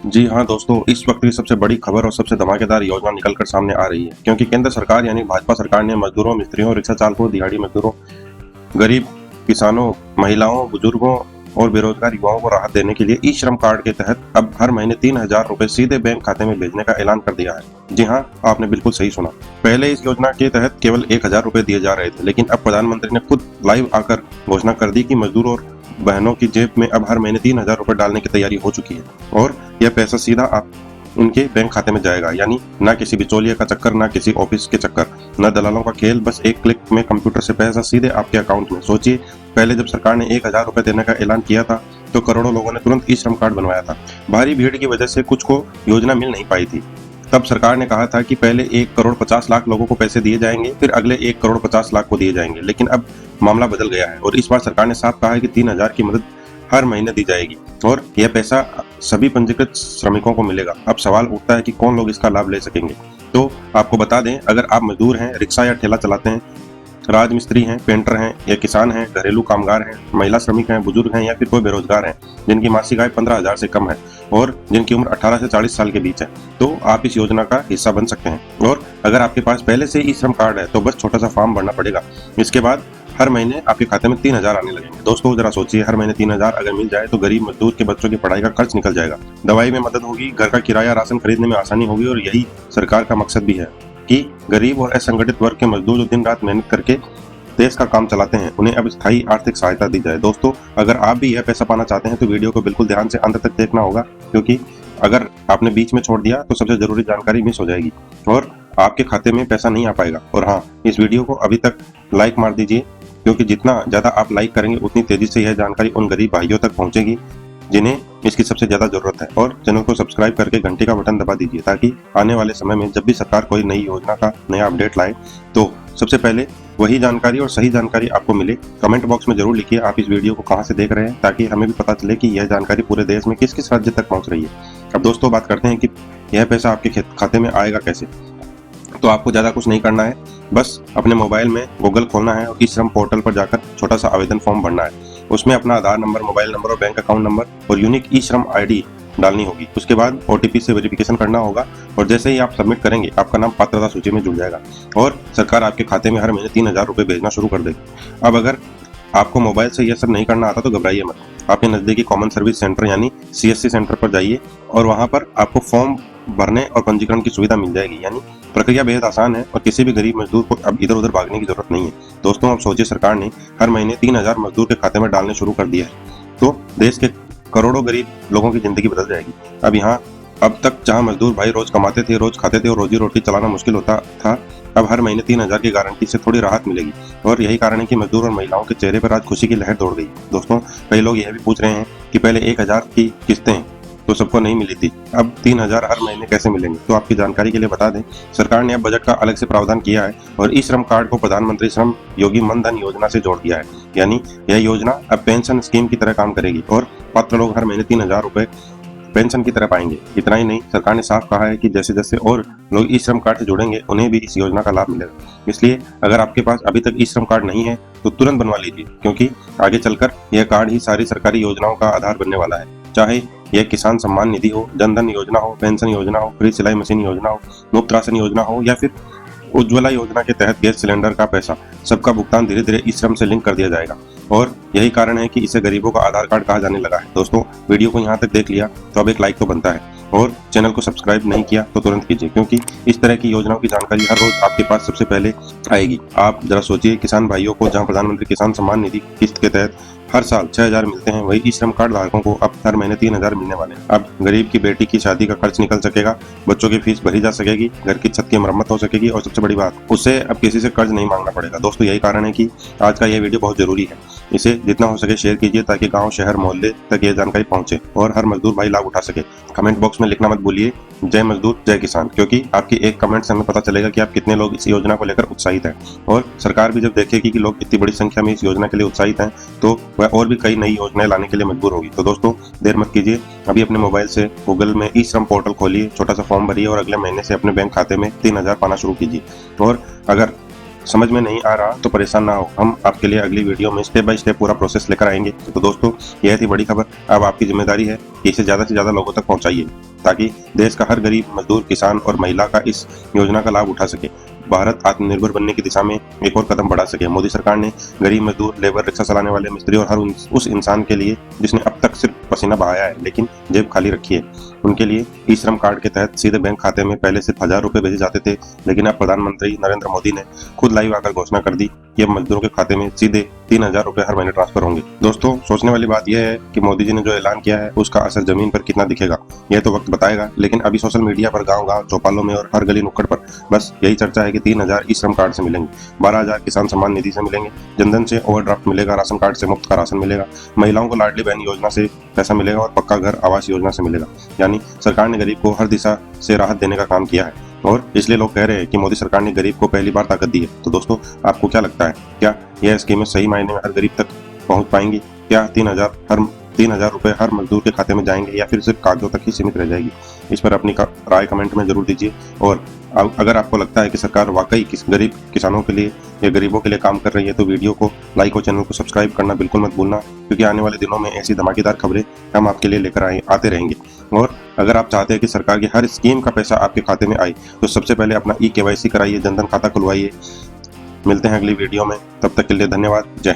जी हाँ दोस्तों, इस वक्त की सबसे बड़ी खबर और सबसे धमाकेदार योजना निकलकर सामने आ रही है, क्योंकि केंद्र सरकार यानी भाजपा सरकार ने मजदूरों, मिस्त्रियों, रिक्शा चालकों, दिहाड़ी मजदूरों, गरीब किसानों, महिलाओं, बुजुर्गों और बेरोजगार युवाओं को राहत देने के लिए ई श्रम कार्ड के तहत अब हर महीने 3,000 रुपए सीधे बैंक खाते में भेजने का ऐलान कर दिया है। जी हाँ, आपने बिल्कुल सही सुना। पहले इस योजना के तहत केवल 1,000 रुपए दिए जा रहे थे, लेकिन अब प्रधानमंत्री ने खुद लाइव आकर घोषणा कर दी कि मजदूर और बहनों की जेब में अब हर महीने 3,000 रुपए डालने की तैयारी हो चुकी है और यह पैसा सीधा आप उनके बैंक खाते में जाएगा। यानी ना किसी बिचौलिए का चक्कर, ना किसी ऑफिस के चक्कर, ना दलालों का खेल, बस एक क्लिक में कंप्यूटर से पैसा सीधे आपके अकाउंट में। सोचिए, पहले जब सरकार ने 1,000 रुपए देने का ऐलान किया था तो करोड़ों लोगों ने तुरंत ई श्रम कार्ड बनवाया था। भारी भीड़ की वजह से कुछ को योजना मिल नहीं पाई थी। तब सरकार ने कहा था कि पहले 1,50,00,000 लोगों को पैसे दिए जाएंगे, फिर अगले 1,50,00,000 को दिए जाएंगे। लेकिन अब मामला बदल गया है और इस बार सरकार ने साफ कहा है कि 3,000 की मदद हर महीने दी जाएगी और यह पैसा सभी पंजीकृत श्रमिकों को मिलेगा। अब सवाल उठता है कि कौन लोग इसका लाभ ले सकेंगे। तो आपको बता दें, अगर आप मजदूर हैं, रिक्शा या ठेला चलाते हैं, राजमिस्त्री हैं, पेंटर हैं या किसान हैं, घरेलू कामगार हैं, महिला श्रमिक हैं, बुजुर्ग हैं या फिर कोई बेरोजगार हैं जिनकी मासिक आय 15,000 से कम है और जिनकी उम्र 18 से 40 साल के बीच है, तो आप इस योजना का हिस्सा बन सकते हैं। और अगर आपके पास पहले से ई श्रम कार्ड है तो बस छोटा सा फॉर्म भरना पड़ेगा। इसके बाद हर महीने आपके खाते में 3,000 आने लगेंगे। दोस्तों जरा सोचिए, हर महीने 3,000 अगर मिल जाए तो गरीब मजदूर के बच्चों की पढ़ाई का खर्च निकल जाएगा, दवाई में मदद होगी, घर का किराया, राशन खरीदने में आसानी होगी और यही सरकार का मकसद भी है कि गरीब और असंगठित वर्ग के मजदूर जो दिन रात मेहनत करके देश का काम चलाते हैं, उन्हें अब स्थायी आर्थिक सहायता दी जाए। दोस्तों अगर आप भी यह पैसा पाना चाहते हैं तो वीडियो को बिल्कुल ध्यान से अंत तक देखना होगा, क्योंकि अगर आपने बीच में छोड़ दिया तो सबसे जरूरी जानकारी मिस हो जाएगी और आपके खाते में पैसा नहीं आ पाएगा। और हाँ, इस वीडियो को अभी तक लाइक मार दीजिए, क्योंकि जितना ज्यादा आप लाइक करेंगे उतनी तेजी से यह जानकारी उन गरीब भाइयों तक पहुंचेगी जिन्हें इसकी सबसे ज्यादा जरूरत है। और चैनल को सब्सक्राइब करके घंटी का बटन दबा दीजिए ताकि आने वाले समय में जब भी सरकार कोई नई योजना का नया अपडेट लाए तो सबसे पहले वही जानकारी और सही जानकारी आपको मिले। कमेंट बॉक्स में जरूर लिखिए आप इस वीडियो को कहां से देख रहे हैं, ताकि हमें भी पता चले कि यह जानकारी पूरे देश में किस किस राज्य तक पहुंच रही है। अब दोस्तों बात करते हैं कि यह पैसा आपके खाते में आएगा कैसे। तो आपको ज्यादा कुछ नहीं करना है, बस अपने मोबाइल में गूगल खोलना है और ई श्रम पोर्टल पर जाकर छोटा सा आवेदन फॉर्म भरना है। उसमें अपना आधार नंबर, मोबाइल नंबर और बैंक अकाउंट नंबर और यूनिक ई श्रम ID डालनी होगी। उसके बाद OTP से वेरिफिकेशन करना होगा और जैसे ही आप सबमिट करेंगे आपका नाम पात्रता सूची में जुड़ जाएगा और सरकार आपके खाते में हर महीने 3,000 रुपए भेजना शुरू कर देगी। अब अगर आपको मोबाइल से यह सब नहीं करना आता तो घबराइए मत, आपके नजदीकी कॉमन सर्विस सेंटर यानी CSC सेंटर पर जाइए और वहां पर आपको फॉर्म भरने और पंजीकरण की सुविधा मिल जाएगी। यानी प्रक्रिया बेहद आसान है और किसी भी गरीब मजदूर को अब इधर उधर भागने की जरूरत नहीं है। दोस्तों अब सोचिए, सरकार ने हर महीने 3,000 मजदूर के खाते में डालने शुरू कर दिया है तो देश के करोड़ों गरीब लोगों की जिंदगी बदल जाएगी। अब तक जहां मजदूर भाई रोज कमाते थे, रोज खाते थे और रोजी रोटी चलाना मुश्किल होता था, अब हर महीने 3,000 की गारंटी से थोड़ी राहत मिलेगी और यही कारण है कि मजदूर और महिलाओं के चेहरे पर आज खुशी की लहर दौड़ गई। दोस्तों कई लोग यह भी पूछ रहे हैं कि पहले 1,000 की किस्तें तो सबको नहीं मिली थी, अब 3,000 हर महीने कैसे मिलेंगे। तो आपकी जानकारी के लिए बता दें, सरकार ने अब बजट का अलग से प्रावधान किया है और ई श्रम कार्ड को प्रधानमंत्री श्रम योगी मान धन योजना से जोड़ दिया है। यानी यह योजना अब पेंशन स्कीम की तरह काम करेगी और पात्र लोग हर महीने 3,000 रुपए पेंशन की तरह पाएंगे। इतना ही नहीं, सरकार ने साफ कहा है कि जैसे जैसे और लोग ई श्रम कार्ड से जुड़ेंगे उन्हें भी इस योजना का लाभ मिलेगा। इसलिए अगर आपके पास अभी तक ई श्रम कार्ड नहीं है तो तुरंत बनवा लीजिए, क्योंकि आगे चलकर यह कार्ड ही सारी सरकारी योजनाओं का आधार बनने वाला है। चाहे यह किसान सम्मान निधि हो, जनधन योजना हो, पेंशन योजना हो, फ्री सिलाई मशीन योजना हो, मुफ्त राशन योजना हो या फिर उज्ज्वला योजना के तहत गैस सिलेंडर का पैसा, सबका भुगतान धीरे धीरे ई श्रम से लिंक कर दिया जाएगा और यही कारण है कि इसे गरीबों का आधार कार्ड कहा जाने लगा है। दोस्तों वीडियो को यहाँ तक देख लिया तो अब एक लाइक तो बनता है और चैनल को सब्सक्राइब नहीं किया तो तुरंत कीजिए, क्योंकि इस तरह की योजनाओं की जानकारी हर रोज आपके पास सबसे पहले आएगी। आप जरा सोचिए, किसान भाइयों को जहां प्रधानमंत्री किसान सम्मान निधि किस्त के तहत हर साल 6,000 मिलते हैं, वही ई श्रम कार्ड धारकों को अब हर महीने 3,000 मिलने वाले हैं। अब गरीब की बेटी की शादी का खर्च निकल सकेगा, बच्चों की फीस भरी जा सकेगी, घर की छत की मरम्मत हो सकेगी और सबसे बड़ी बात, उसे अब किसी से कर्ज नहीं मांगना पड़ेगा। दोस्तों यही कारण है कि आज का यह वीडियो बहुत जरूरी है। इसे जितना हो सके शेयर कीजिए ताकि गांव, शहर, मोहल्ले तक ये जानकारी पहुंचे और हर मजदूर भाई लाभ उठा सके। कमेंट बॉक्स में लिखना मत भूलिए जय मजदूर जय किसान, क्योंकि आपकी एक कमेंट से हमें पता चलेगा कि आप कितने लोग इस योजना को लेकर उत्साहित हैं और सरकार भी जब देखेगी कि लोग इतनी बड़ी संख्या में इस योजना के लिए उत्साहित हैं तो वह और भी कई नई योजनाएं लाने के लिए मजबूर होगी। तो दोस्तों देर मत कीजिए, अभी अपने मोबाइल से गूगल में ई श्रम पोर्टल खोलिए, छोटा सा फॉर्म भरिए और अगले महीने से अपने बैंक खाते में 3,000 पाना शुरू कीजिए। और अगर समझ में नहीं आ रहा तो परेशान ना हो, हम आपके लिए अगली वीडियो में स्टेप बाय स्टेप पूरा प्रोसेस लेकर आएंगे। तो दोस्तों यह थी बड़ी खबर, अब आपकी जिम्मेदारी है कि इसे ज्यादा से ज्यादा लोगों तक पहुंचाइए। ताकि देश का हर गरीब मजदूर, किसान और महिला का इस योजना का लाभ उठा सके। भारत आत्मनिर्भर बनने की दिशा में एक और कदम बढ़ा सके। मोदी सरकार ने गरीब मजदूर, लेबर, रिक्शा चलाने वाले मिस्त्री और हर उस इंसान के लिए जिसने अब तक सिर्फ पसीना बहाया है लेकिन जेब खाली रखी है, उनके लिए ई श्रम कार्ड के तहत सीधे बैंक खाते में पहले सिर्फ 1000 रुपए भेजे जाते थे, लेकिन अब प्रधानमंत्री नरेंद्र मोदी ने खुद लाइव आकर घोषणा कर दी कि अब मजदूरों के खाते में सीधे 3000 रुपए हर महीने ट्रांसफर होंगे। दोस्तों, सोचने वाली बात यह है कि मोदी जी ने जो ऐलान किया है उसका असर जमीन पर कितना दिखेगा यह तो वक्त बताएगा, लेकिन अभी सोशल मीडिया पर, गाँव-गाँव, चौपालों में और हर गली नुक्कड़ पर बस यही चर्चा है कि 3000 ई श्रम कार्ड से मिलेंगे, 12000 किसान सम्मान निधि से मिलेंगे, जनधन से ओवरड्राफ्ट मिलेगा, राशन कार्ड से मुफ्त का राशन मिलेगा, महिलाओं को लाडली बहन योजना से पैसा मिलेगा और पक्का घर आवास योजना से मिलेगा। यानी सरकार ने गरीब को हर दिशा से राहत देने का काम किया है और इसलिए लोग कह रहे हैं कि मोदी सरकार ने गरीब को पहली बार ताकत दी है। तो दोस्तों, आपको क्या लगता है, क्या यह स्कीमें सही मायने में हर गरीब तक पहुंच पाएंगी? क्या 3000 रुपए हर मजदूर के खाते में जाएंगे या फिर सिर्फ कागजों तक ही सीमित रह जाएगी? इस पर अपनी राय कमेंट में जरूर दीजिए। और अगर आपको लगता है कि सरकार वाकई गरीब किसानों के लिए या गरीबों के लिए काम कर रही है तो वीडियो को लाइक और चैनल को सब्सक्राइब करना बिल्कुल मत भूलना, क्योंकि आने वाले दिनों में ऐसी धमाकेदार खबरें हम आपके लिए लेकर आते रहेंगे। और अगर आप चाहते हैं कि सरकार की हर स्कीम का पैसा आपके खाते में आए तो सबसे पहले अपना KYC कराइए, जनधन खाता खुलवाइए। मिलते हैं अगली वीडियो में, तब तक के लिए धन्यवाद। जय हिंद।